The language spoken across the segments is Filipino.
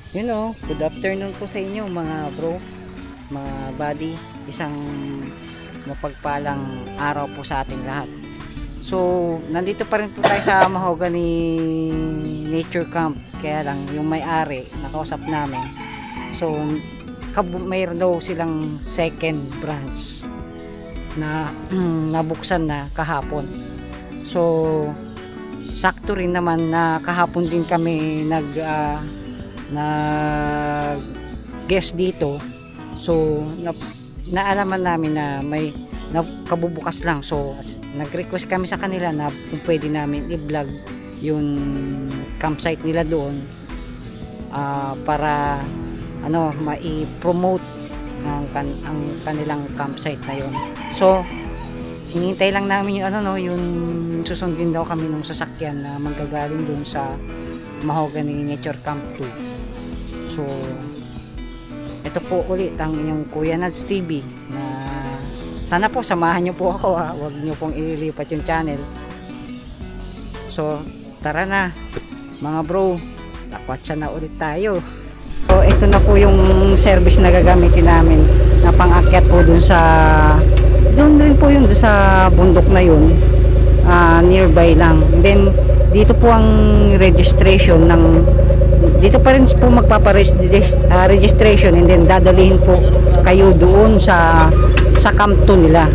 Good afternoon po sa inyo mga bro, mga buddy. Isang mapagpalang araw po sa ating lahat. So, nandito pa rin po tayo sa Mahogany Nature Camp. Kaya lang, yung may-ari, nakausap namin. So, mayroon daw silang second branch na nabuksan na kahapon. So, sakto rin naman na kahapon din kami nag guest dito. So naalaman namin na may kabubukas lang, so nag-request kami sa kanila na kung pwede namin i-vlog yung campsite nila doon, para mai-promote ang kanilang campsite na yun. So hinihintay lang namin yung susundin daw kami ng sasakyan na manggagaling doon sa Mahogany Nature Camp 2. So, ito po ulit ang inyong Kuya Nads TV na sana po samahan nyo po ako, huwag nyo pong ililipat yung channel. So, tara na mga bro, takwatsa na ulit tayo. So, ito na po yung service na gagamitin namin na pang-akyat po dun rin po yun, dun sa bundok na yun, nearby lang. Then, dito po ang registration dito pa rin po magpapa-registration, and then dadalhin po kayo doon sa Camp 2 nila.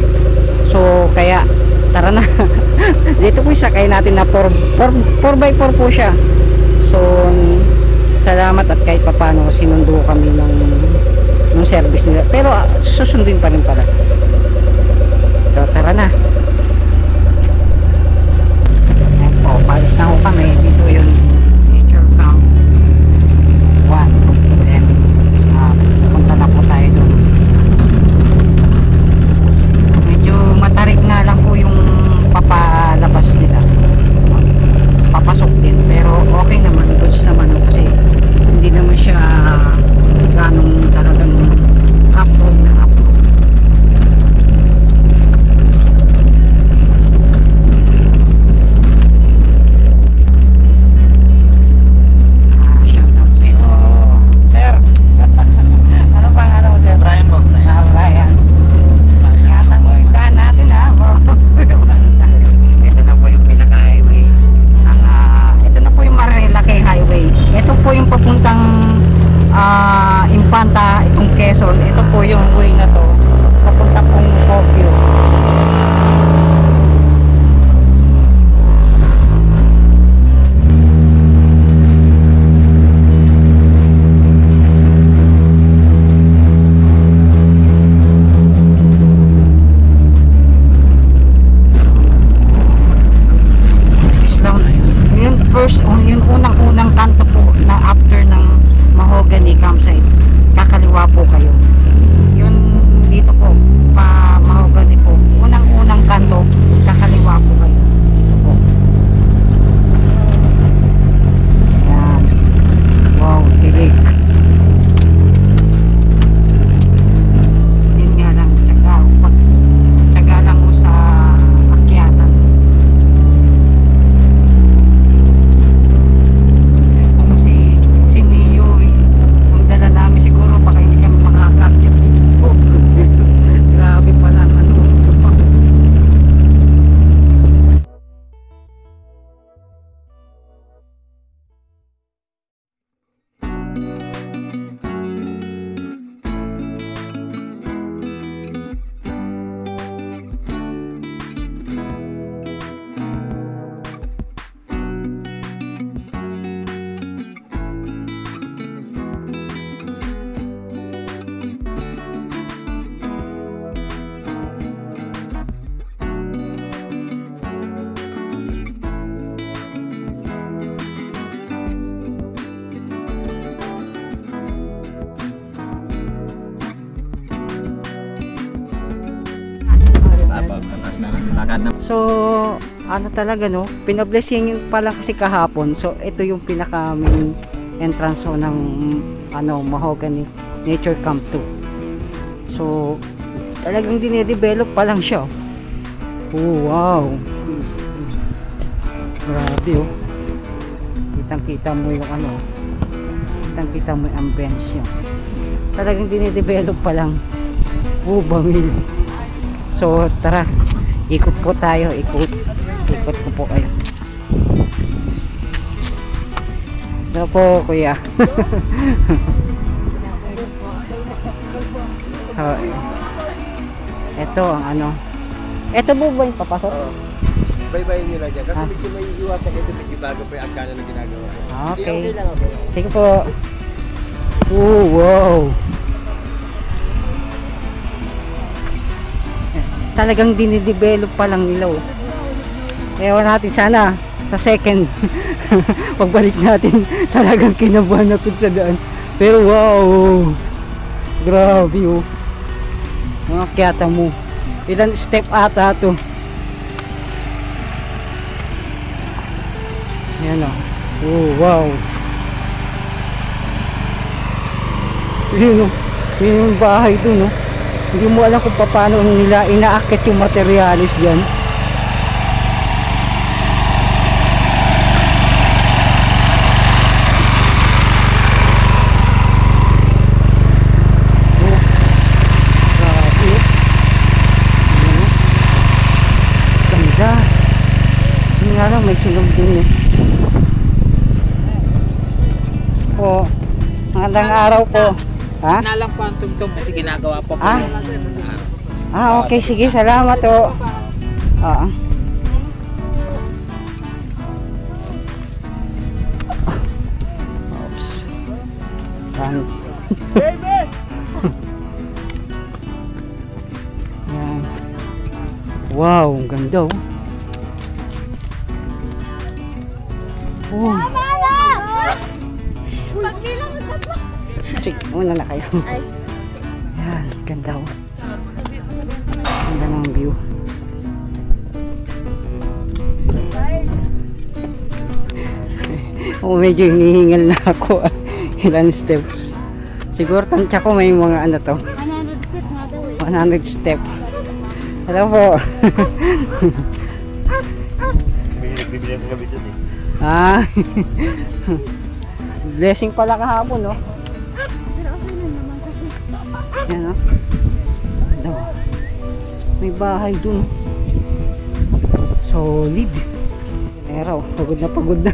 So kaya tara na. Dito po isakay natin na 4x4 po siya. So salamat at kahit papano sinundo kami ng service nila, pero susundin pa rin pala. So tara na. Ayan po, palis na ho kami. Dito yun, Nature Camp 1. Then punta na po tayo doon. Medyo matarik nga lang po yung papalabas nila, papasok din, pero okay naman, goods naman kasi hindi naman siya ganong talagang upload na upload. Infanta, itong Quezon, ito po yung way na to papunta pong Baguio. Yung unang kanto po na after ng Mahogany campsite, kakaliwa po kayo. Yun dito po, pa Mahogany po, unang kanto, kakaliwa po kayo. Ito po. Ayan. Wow, tilig. Yun nga lang, tsaga lang mo sa akyatan. So talaga pinablessing pa lang kasi kahapon. So ito yung pinaka main entrance ng Mahogany Nature Camp 2. So talagang dinidevelop pa lang siya. Oh wow, grabe kitang kita mo yung kitang-kita mo yung ambience nyo. Talagang dinidevelop pa lang. Bamil. So tara, ikot po tayo, ikot ko po kayo. Ito po kuya. So ito ang ano, ito po ba yung papasok? Bye-bye nila dyan. Kasi medyo may iwasan ito, medyo bago pa yung agkana na ginagawa. Okay. Okay lang ako. Sige po. Oh, wow. Talagang dinidevelop pa lang nila. Oh. Ewan natin sana sa second pagbalik natin talagang kinabahan na sa daan. Pero wow. Grabe oh. Mga kyata mo. Ilan step ata to. Yan o. Oh, wow. Yun o. Yun yung bahay dun o. Hindi mo alam kung paano nila inaakit yung materialis dyan. Oh. Grabe. Yan o. Ganda. Yun nga lang, may sunog din eh. Po, magandang araw po. Ha? Nalang po ang tugtog kasi ginagawa pa po Ah. yung Okay, sige, salamat po. Oo. Oops. Yan. Wow, ang ganda oh. Oh. Pagbilang mo tatlo. Sige, una na kayo. Ay. Yan, ganda oh. Ganda ng view. Oh, medyo hinihingal na ako. Ilan steps. Siguro tansya ko may mga ano to. 100 feet nga daw eh. 100 step. Hello po. Bibigyan ko kami dyan eh. Ah. Blessing pala kahapon, no? Pero okay na naman kasi. Yan, no? Ano? May bahay dun. Solid. Pero, pagod na pagod na.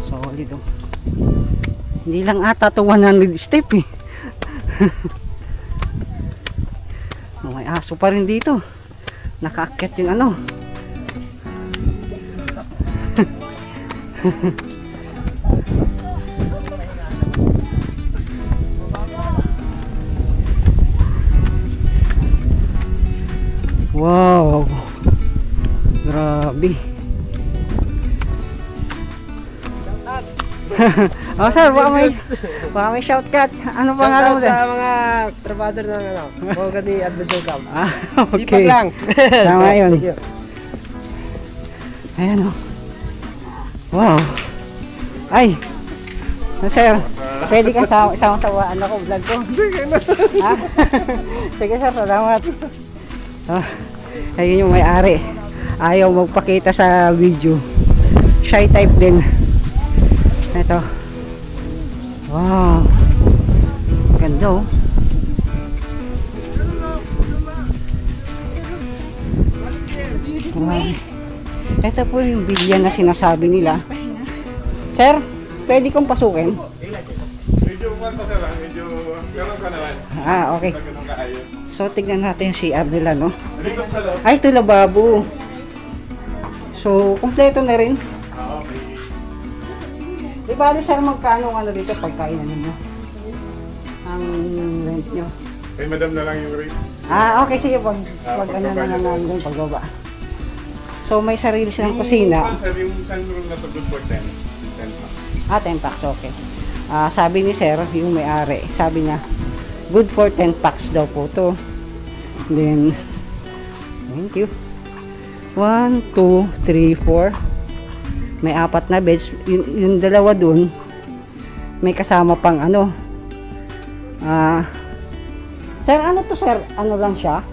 Solid, oh. Hindi lang ata to 100 step, eh. May aso pa rin dito. Nakaakyat yung ano. Wow. Grabe. Oh sir, baka may shortcut. Ano pangalan mo? Shoutout sa mga trabador ng ano, Mogani Adventure Camp. Ah, Sipag okay. lang. Tama yun. Thank you. Ayan o. Wow. Ay. Sir, pwede kang sama sa ano ko, vlog ko. Ha? Sige sir, salamat. Ah, ayun yung may-ari. Ayaw magpakita sa video. Shy type din. Ito. Wow. Ganda oh. Wow. Ito po yung bilyan na sinasabi nila. Sir, pwede kong pasukin? Medyo umanta ka lang, medyo gano'n ka naman. Ah, okay. Gano'n ka ayun. So, tignan natin yung CR nila, no? Dito sa loob. Ay, ito lababo. So, kompleto na rin. Okay. Di bali, sir, magkano ano dito pagkainan ninyo? Ang rent nyo. Kay madam na lang yung rate. Ah, okay, sige. Pag ano pagbaba na niya. lang doon, pagbaba. So, may sarili silang kusina. Sir, yung sunroom na to good for 10. 10 pa. Ah, 10 packs, okay. Ah, sabi ni sir, yung may-ari, sabi niya, good for 10 packs daw po to. Then, thank you. 1, 2, 3, 4. May 4 na beds. Yung dalawa dun, may kasama pang ano. Ah, sir, ano to sir? Ano lang siya?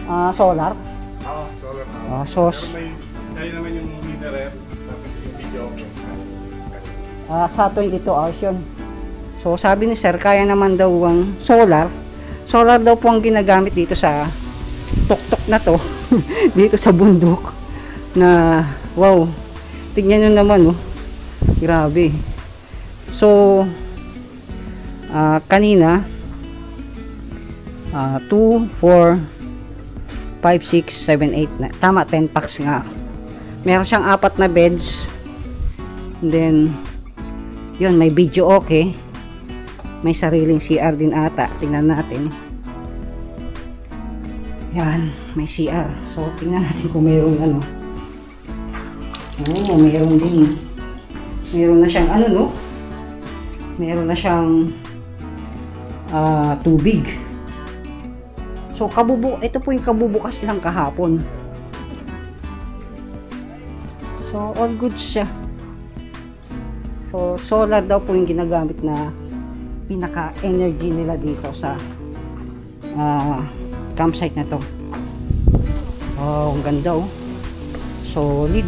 Ah, solar? Oo, solar. Ah, sos. Pero may Kaya naman yung mineral, tapos yung video. Sa 22 hours yun. So sabi ni sir, kaya naman daw ang solar. Solar daw po ang ginagamit dito sa tuktok na to. Dito sa bundok. Na wow. Tingnan nyo naman oh. Grabe. So kanina 2, 4, 5, 6, 7, 8 na. Tama, 10 packs nga. Meron siyang 4 na beds. And then yun, may video okay. May sariling CR din ata. Tingnan natin. Yan, may CR. So, tingnan natin kung mayroong ano. Oo, mayroon din. Mayroon na siyang ano, no? Mayroon na siyang tubig. So, ito po yung kabubukas lang kahapon. So, all good siya. So, solar daw po yung ginagamit na pinaka-energy nila dito sa campsite na to. Oh, ang ganda oh. Solid.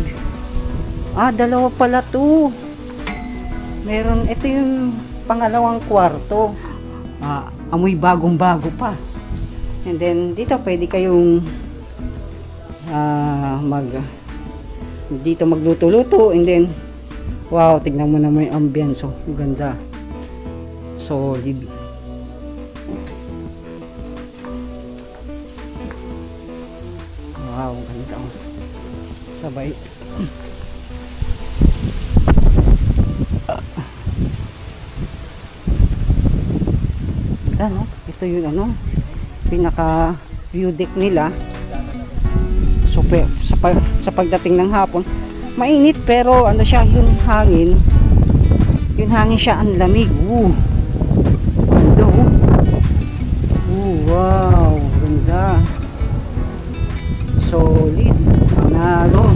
Dalawa pala to. Meron, ito yung pangalawang kwarto. Amoy bagong-bago pa. And then, dito pwede kayong dito magluto-luto. And then, wow, tignan mo naman yung ambience. Oh, ganda. Solid. Wow, ganda. Sabay. Ganda, no? Ito yung ano, pinaka view deck nila. So, sa pagdating ng hapon, mainit pero ano siya, yung hangin siya ang lamig. Ganda oh. Wow, ganda. Solid. Panalo.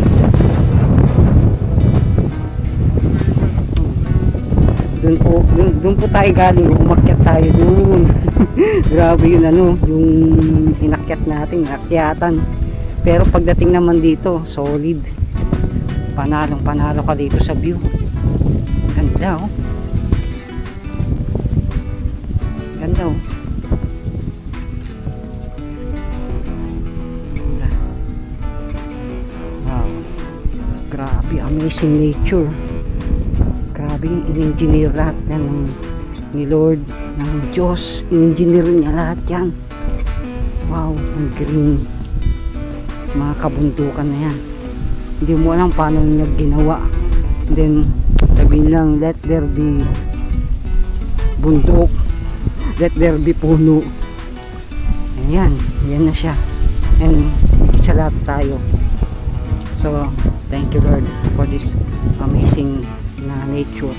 Doon po tayo galing. Umakyat tayo doon. Grabe yun ano, yung inakyat natin, inakyatan. Pero pagdating naman dito, solid. Panalo ka dito sa view. Ganda oh. Ganda oh. Wow. Grabe, amazing nature. Grabe, in-engineer lahat yan ni Lord, ng Diyos. In-engineer niya lahat yan. Wow, ang green. Mga kabundukan na yan. Hindi mo alam paano nagginawa. Then sabihin lang, let there be bundok, let there be puno. Ayan, yan na siya. And sa lahat tayo. So thank you Lord for this amazing na nature,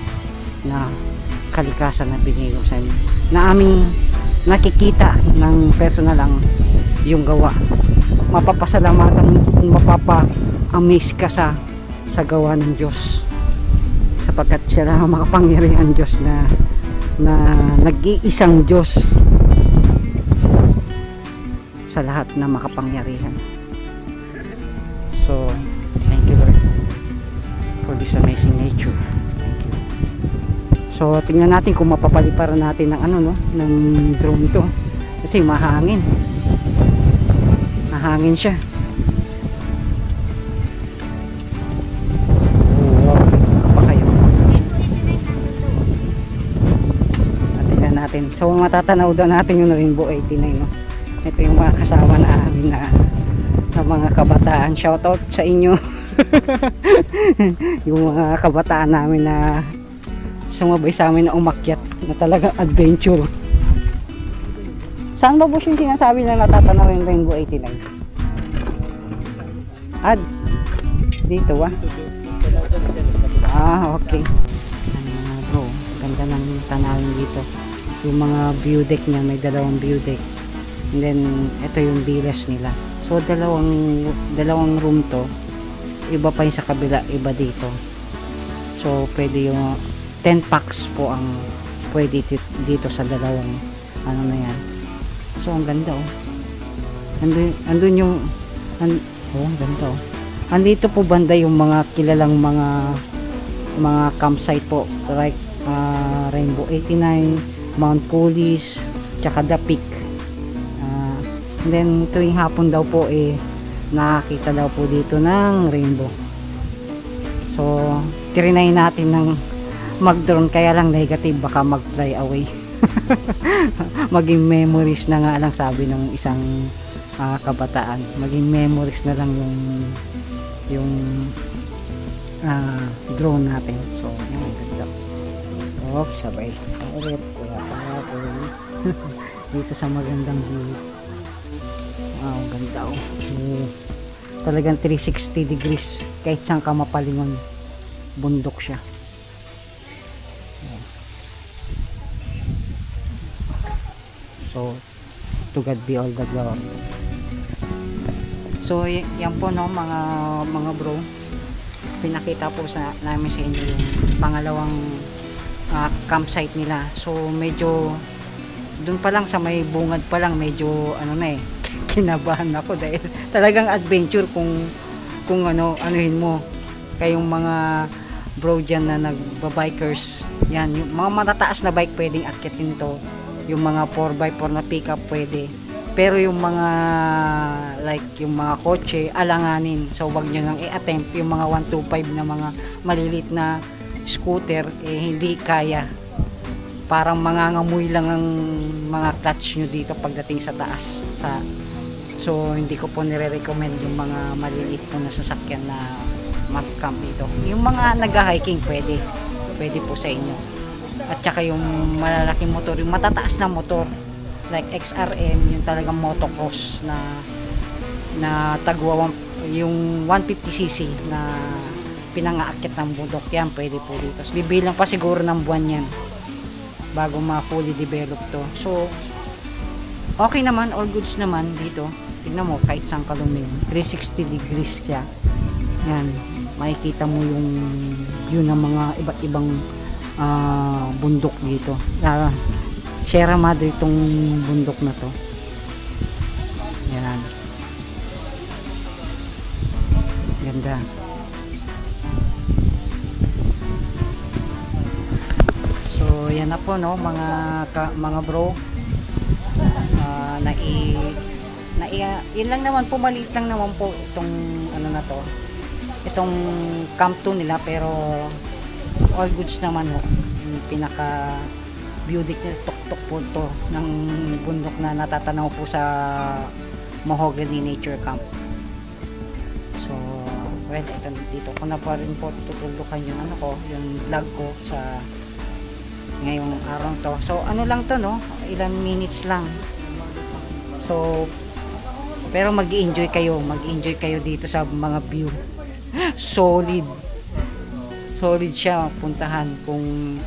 na kalikasan na binigay sa inyo, na aming nakikita ng personal lang yung gawa. Mapapasalamatan, mapapa-amaze ka sa gawa ng Diyos, sapagkat siya lang ang makapangyarihan Diyos na nag-iisang Diyos sa lahat na makapangyarihan. So thank you Lord for this amazing nature. Thank you. So tingnan natin kung mapapaliparan natin ng ano, no, ng drone ito, kasi mahangin siya. Natin. So matatanaw daw natin yung Rainbow 89, no? Ito yung mga kasama namin na mga kabataan. Shoutout sa inyo. Yung mga kabataan namin na sumabay sa amin na umakyat, na talagang adventure. Saan ba po yung sinasabi na natatanaw yung Rainbow 89? Dito ba? Okay. Bro, ganda ng tanawin dito. Yung mga view deck niya, may dalawang view deck. And then ito yung bilas nila. So dalawang room to. Iba pa yung sa kabila, iba dito. So pwede yung 10 packs po ang pwede dito sa dalawang ano na yan. So ang ganda oh. Andun yung ang ganda oh. andito po banda yung mga kilalang mga campsite po, like Rainbow 89, Mount Pulis, tsaka The Peak. And then tuwing hapon daw po nakakita daw po dito ng rainbow. So trinay natin ng mag-drone, kaya lang negative, baka mag-fly away. Maging memories na nga lang, sabi ng isang kabataan, maging memories na lang yung drone natin. So yung ganda. Sabay ulit dito sa magandang view. Wow, ganda talagang 360 degrees, kahit saan ka mapalingon bundok siya. So to God be all the glory. So yan po no mga bro, pinakita po namin sa inyo yung pangalawang campsite nila. So medyo dun pa lang sa may bungad pa lang medyo kinabahan ako dahil talagang adventure kung anuhin mo kayong mga bro dyan na nagbabikers. Yan, yung mga matataas na bike pwedeng akyatin to, yung mga 4x4 na pickup pwede, pero yung mga yung mga kotse alanganin, so wag nyo nang i-attempt. Yung mga 125 na mga malilit na scooter hindi kaya, parang mangangamoy lang ang mga clutch nyo dito pagdating sa taas. So hindi ko po nire-recommend yung mga maliliit po na sasakyan na mag-camp dito. Yung mga nag-hiking pwede po sa inyo. At saka yung malalaking motor, yung matataas na motor like XRM, yung talagang motocross na tagwa yung 150cc na pinangaakyat ng bundok, yan pwede po dito. So, bibilang pa siguro ng buwan yan bago ma-fully develop to. So okay naman, all goods naman dito. Tingnan mo, kahit saan ka lumingon, 360 degrees siya. Yan, makikita mo yung view ng mga iba't ibang bundok dito. Sierra Madre itong bundok na to. Yan, ganda. So yan na po no mga bro, yun lang naman po, maliit lang naman po itong itong camp 2 nila, pero all goods naman ho. Yung pinaka beauty na tuktok po to ng bundok na natatanaw po sa Mahogany Nature Camp. So well, dito ko na pa rin po tutulukan yung yung vlog ko sa ngayong araw to. So lang to no, ilang minutes lang. So pero mag-enjoy kayo dito sa mga view. solid siya puntahan, kung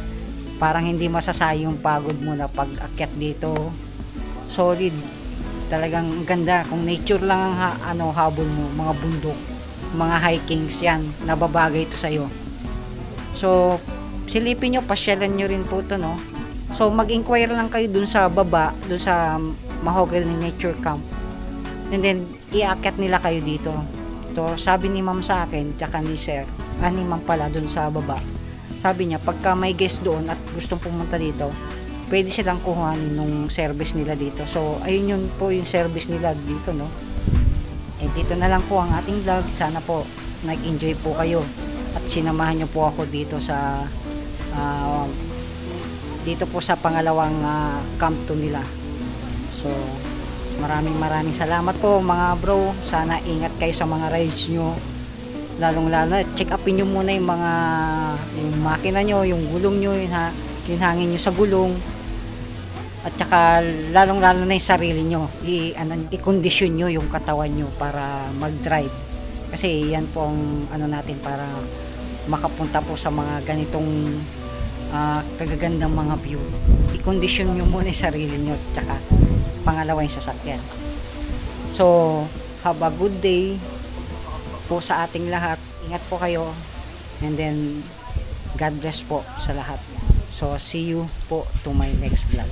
parang hindi masasayang pagod mo na pag-akyat dito. Solid talagang ganda. Kung nature lang ang habol mo, mga bundok, mga hikings, yan nababagay ito sa'yo. So silipin nyo, pasyalan nyo rin po ito no. So mag-inquire lang kayo dun sa baba, dun sa Mahogany Nature Camp, and then iakyat nila kayo dito. So sabi ni ma'am sa akin, tsaka ni sir, ni ma'am pala dun sa baba, sabi niya pagka may guest doon at gustong pumunta dito, pwede silang kuhanin nung service nila dito. So ayun yun po yung service nila dito no. Dito na lang po ang ating vlog. Sana po nag-enjoy po kayo at sinamahan nyo po ako dito sa dito po sa pangalawang camp 2 nila. So maraming salamat po mga bro. Sana ingat kayo sa mga rides nyo, lalong check upin nyo muna yung makina nyo, yung gulong nyo, yung hangin nyo sa gulong, at saka lalong na yung sarili nyo, i-condition nyo yung katawan nyo para mag-drive, kasi yan po ang natin para makapunta po sa mga ganitong kagagandang mga view. I-condition nyo muna yung sarili nyo, tsaka pangalawa yung sasakyan. So have a good day po sa ating lahat. Ingat po kayo, and then God bless po sa lahat. So see you po to my next vlog.